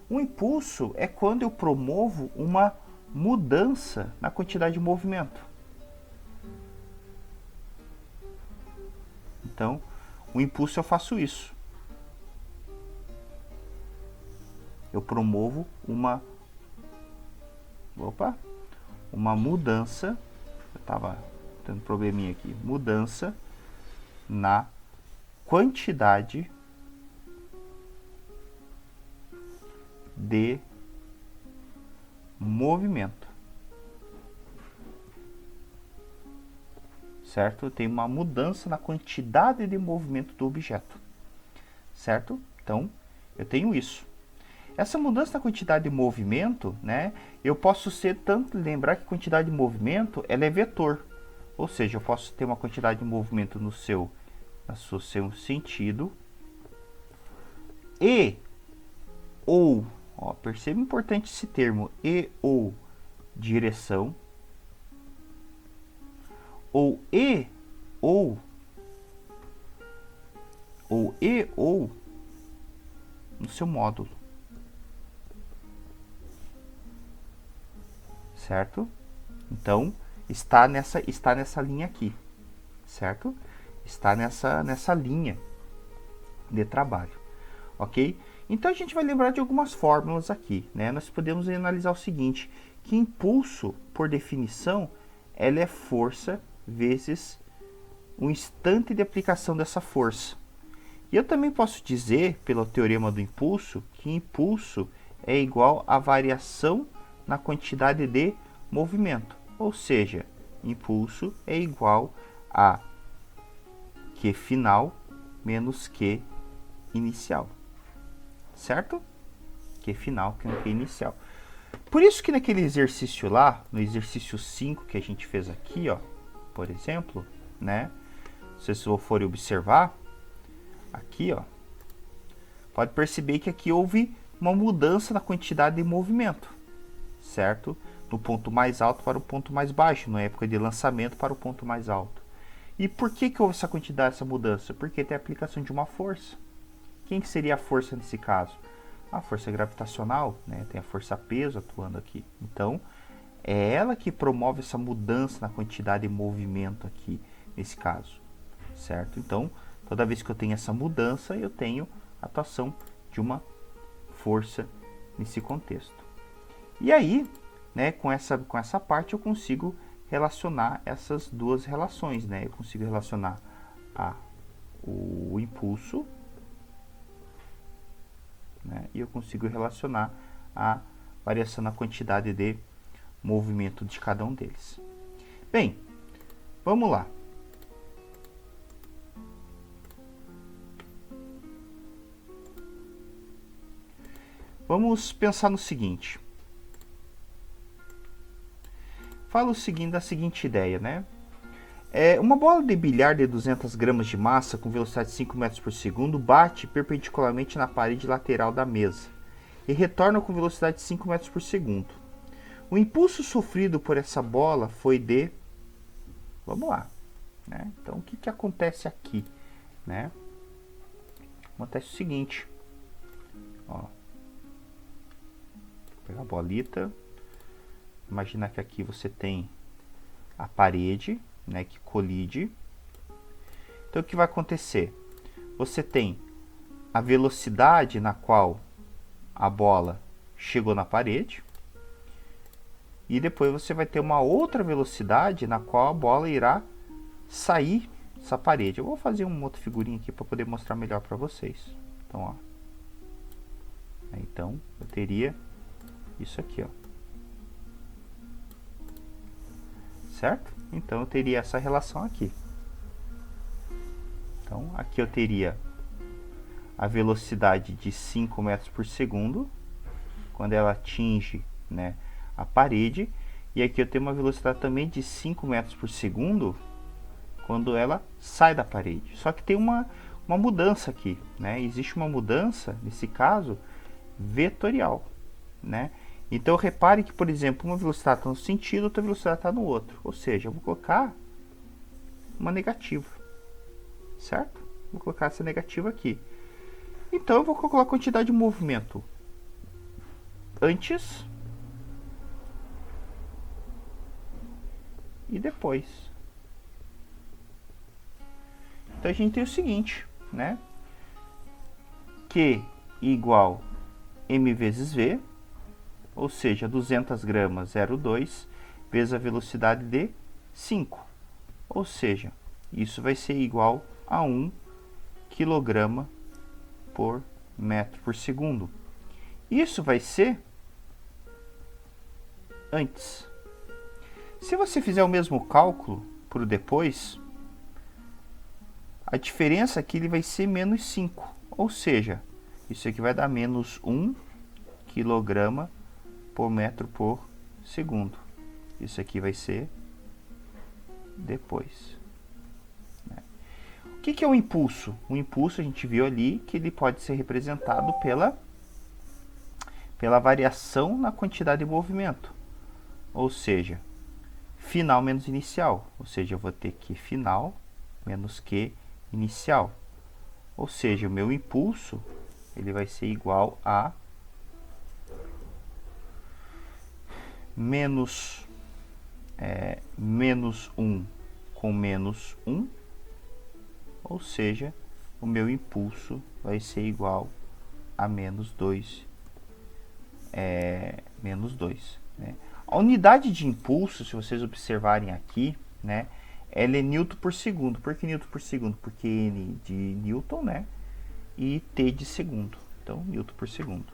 Um impulso é quando eu promovo uma mudança na quantidade de movimento. Então, o impulso eu faço isso. Eu promovo uma mudança. Eu estava tendo probleminha aqui. Mudança na quantidade de movimento. Certo? Tem uma mudança na quantidade de movimento do objeto. Certo? Então, eu tenho isso. Essa mudança na quantidade de movimento, né, eu posso lembrar que quantidade de movimento ela é vetor. Ou seja, eu posso ter uma quantidade de movimento no seu sentido e ou, perceba importante esse termo, e ou direção, ou no seu módulo. Certo? Então, está nessa linha aqui, certo? Está nessa linha de trabalho, ok? Então, a gente vai lembrar de algumas fórmulas aqui, né? Nós podemos analisar o seguinte, que impulso, por definição, ela é força vezes o instante de aplicação dessa força. E eu também posso dizer, pelo teorema do impulso, que impulso é igual à variação na quantidade de movimento. Ou seja, impulso é igual a Q final menos Q inicial. Certo? Q final que é Q inicial. Por isso que naquele exercício lá, no exercício 5 que a gente fez aqui, por exemplo, né? Se vocês forem observar, aqui, pode perceber que aqui houve uma mudança na quantidade de movimento, certo? Do ponto mais alto para o ponto mais baixo, na época de lançamento para o ponto mais alto. E por que houve essa mudança? Porque tem a aplicação de uma força. Quem que seria a força nesse caso? A força gravitacional, né? Tem a força peso atuando aqui. Então, é ela que promove essa mudança na quantidade de movimento aqui, nesse caso, certo? Então, toda vez que eu tenho essa mudança, eu tenho a atuação de uma força nesse contexto. E aí, né, com essa parte eu consigo relacionar essas duas relações, né? Eu consigo relacionar o impulso, né, e eu consigo relacionar a variação na quantidade de movimento de cada um deles. Bem, vamos lá. Vamos pensar no seguinte. Fala da seguinte ideia, né? Uma bola de bilhar de 200 gramas de massa com velocidade de 5 metros por segundo bate perpendicularmente na parede lateral da mesa e retorna com velocidade de 5 metros por segundo. O impulso sofrido por essa bola foi de... Vamos lá. Né? Então, o que acontece aqui? Né? Acontece o seguinte. Vou pegar a bolita. Imagina que aqui você tem a parede, né, que colide. Então, o que vai acontecer? Você tem a velocidade na qual a bola chegou na parede. E depois você vai ter uma outra velocidade na qual a bola irá sair dessa parede. Eu vou fazer uma outra figurinha aqui para poder mostrar melhor para vocês. Então, então, eu teria isso aqui, certo? Então, eu teria essa relação aqui. Então, aqui eu teria a velocidade de 5 metros por segundo, quando ela atinge, né, a parede. E aqui eu tenho uma velocidade também de 5 metros por segundo, quando ela sai da parede. Só que tem uma mudança aqui, né? Existe uma mudança, nesse caso, vetorial, né? Então, repare que, por exemplo, uma velocidade está no sentido, outra velocidade está no outro. Ou seja, eu vou colocar uma negativa, certo? Vou colocar essa negativa aqui. Então, eu vou calcular a quantidade de movimento antes e depois. Então a gente tem o seguinte, né? Q igual m vezes v, ou seja, 200 gramas 0,2 vezes a velocidade de 5. Ou seja, isso vai ser igual a 1 kg por metro por segundo. Isso vai ser antes. Se você fizer o mesmo cálculo para o depois, a diferença aqui ele vai ser menos 5. Ou seja, isso aqui vai dar menos 1 kg por metro por segundo. Isso aqui vai ser depois. O que é o impulso? O impulso a gente viu ali que ele pode ser representado pela variação na quantidade de movimento. Ou seja, final menos inicial. Ou seja, eu vou ter que final menos que inicial. Ou seja, o meu impulso ele vai ser igual a menos 1 com menos 1. Ou seja, o meu impulso vai ser igual a menos 2. Né? A unidade de impulso, se vocês observarem aqui, né, ela é Newton por segundo. Por que Newton por segundo? Porque N de Newton, né, e T de segundo. Então, Newton por segundo.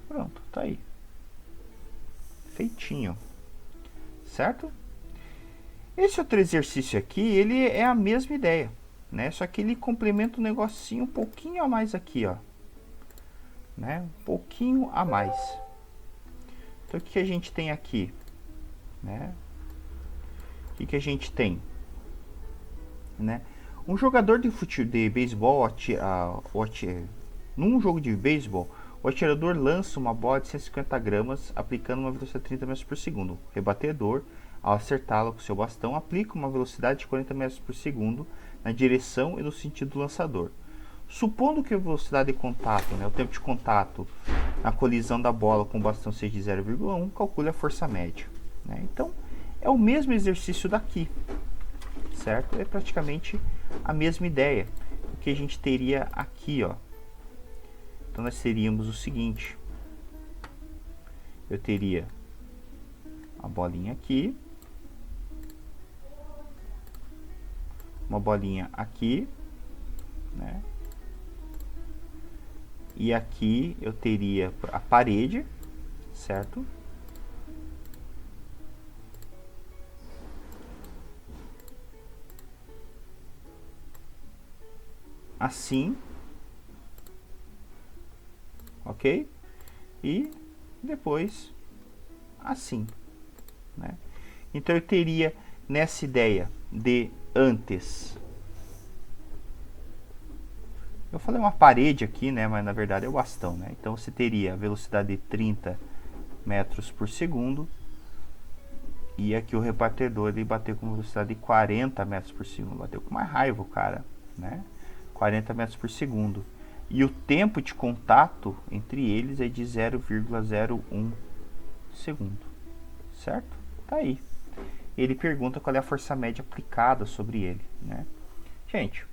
Pronto, tá aí. Feitinho. Certo? Esse outro exercício aqui, ele é a mesma ideia, né? Só que ele complementa um negocinho um pouquinho a mais aqui, ó. Né? Um pouquinho a mais. Então, o que a gente tem aqui? Né? O que a gente tem? Né? Um jogador de beisebol, num jogo de beisebol, o atirador lança uma bola de 150 gramas, aplicando uma velocidade de 30 metros por segundo. O rebatedor, ao acertá-la com seu bastão, aplica uma velocidade de 40 metros por segundo na direção e no sentido do lançador. Supondo que a velocidade de contato, né, o tempo de contato na colisão da bola com o bastão seja de 0,1, calcule a força média. Né? Então, é o mesmo exercício daqui, certo? É praticamente a mesma ideia. O que a gente teria aqui, ó. Então, nós teríamos o seguinte. Eu teria a bolinha aqui. Uma bolinha aqui. Né? E aqui eu teria a parede, certo? Assim. Ok? E depois assim, né? Então eu teria nessa ideia de antes, eu falei uma parede aqui, né? Mas na verdade é o bastão, né? Então você teria a velocidade de 30 metros por segundo e aqui o rebatedor ele bateu com velocidade de 40 metros por segundo, bateu com mais raiva o cara, né? 40 metros por segundo. E o tempo de contato entre eles é de 0,01 segundo. Certo? Tá aí. Ele pergunta qual é a força média aplicada sobre ele. Né? Gente,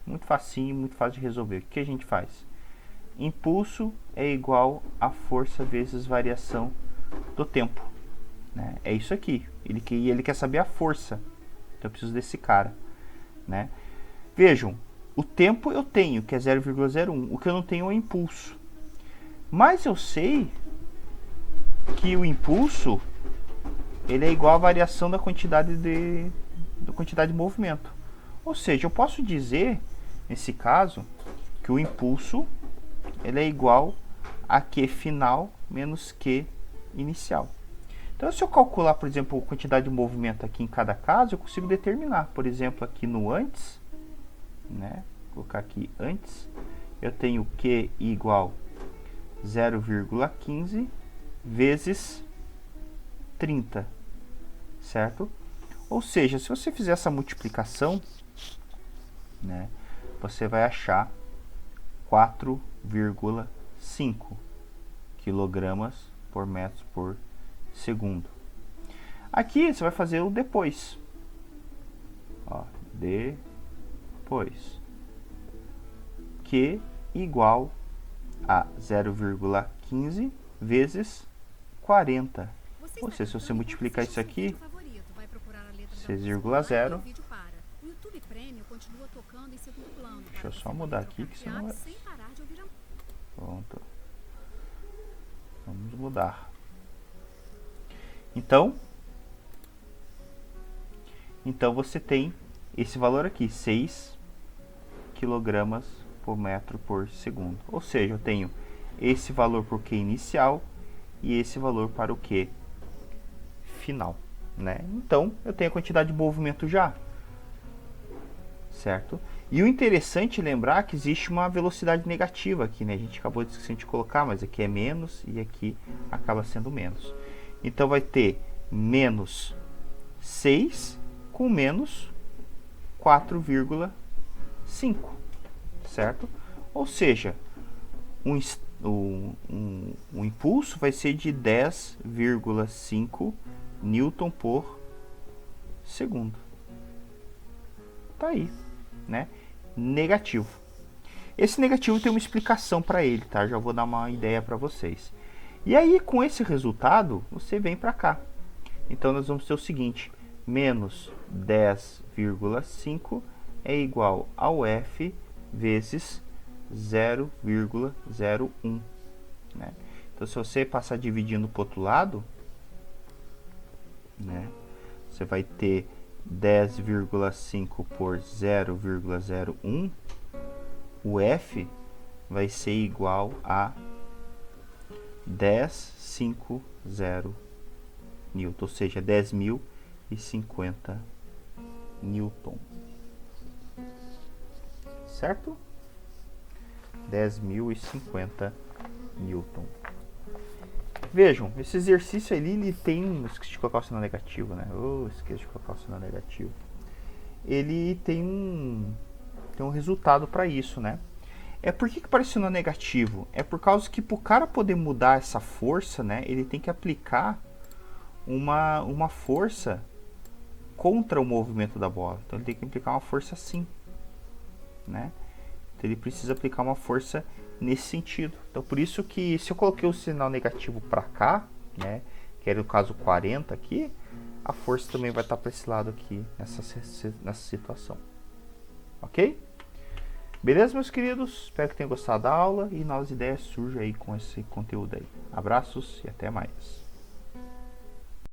muito facinho, muito fácil de resolver. O que a gente faz? Impulso é igual a força vezes variação do tempo. Né? É isso aqui. Ele quer saber a força. Então eu preciso desse cara. Né? Vejam. O tempo eu tenho, que é 0,01. O que eu não tenho é o impulso. Mas eu sei que o impulso ele é igual à variação da quantidade de movimento. Ou seja, eu posso dizer, nesse caso, que o impulso ele é igual a Q final menos Q inicial. Então, se eu calcular, por exemplo, a quantidade de movimento aqui em cada caso, eu consigo determinar. Por exemplo, aqui no antes, né? Vou colocar aqui antes, eu tenho Q igual 0,15 vezes 30, certo? Ou seja, se você fizer essa multiplicação, né, você vai achar 4,5 quilogramas por metro por segundo. Aqui você vai fazer o depois. Ó, depois. Que igual a 0,15 vezes 40. Ou seja, se você multiplicar isso aqui, 6,0. Deixa eu só mudar aqui, que senão vai... Pronto. Vamos mudar. Então você tem esse valor aqui, 6 kg por metro por segundo. Ou seja, eu tenho esse valor para o Q inicial e esse valor para o Q final, né? Então, eu tenho a quantidade de movimento já, certo? E o interessante é lembrar que existe uma velocidade negativa aqui, né? A gente acabou de colocar, mas aqui é menos e aqui acaba sendo menos. Então, vai ter menos 6 com menos 4,5, certo? Ou seja, o impulso vai ser de 10,5 Newton por segundo. Tá aí, né? Negativo. Esse negativo tem uma explicação para ele, tá? Já vou dar uma ideia para vocês. E aí, com esse resultado, você vem para cá. Então, nós vamos ter o seguinte: menos 10,5 é igual ao F vezes 0,01, né? Então, se você passar dividindo para o outro lado, né, você vai ter 10,5 por 0,01, o F vai ser igual a 10,50 Newton, ou seja, 10.050 Newton, certo? 10.050 Newton. Vejam, esse exercício ali, ele tem... Esqueci de colocar o sinal negativo, né? Esqueci de colocar o sinal negativo. Ele tem um resultado para isso, né? Por que parece sinal negativo? É por causa que, para o cara poder mudar essa força, né, ele tem que aplicar uma força contra o movimento da bola. Então, ele tem que aplicar uma força assim, né? Então, ele precisa aplicar uma força nesse sentido. Então, por isso que se eu coloquei o sinal negativo para cá, né, que era o caso 40 aqui, a força também vai estar para esse lado aqui, nessa situação. Ok? Beleza, meus queridos? Espero que tenham gostado da aula e novas ideias surjam aí com esse conteúdo aí. Abraços e até mais.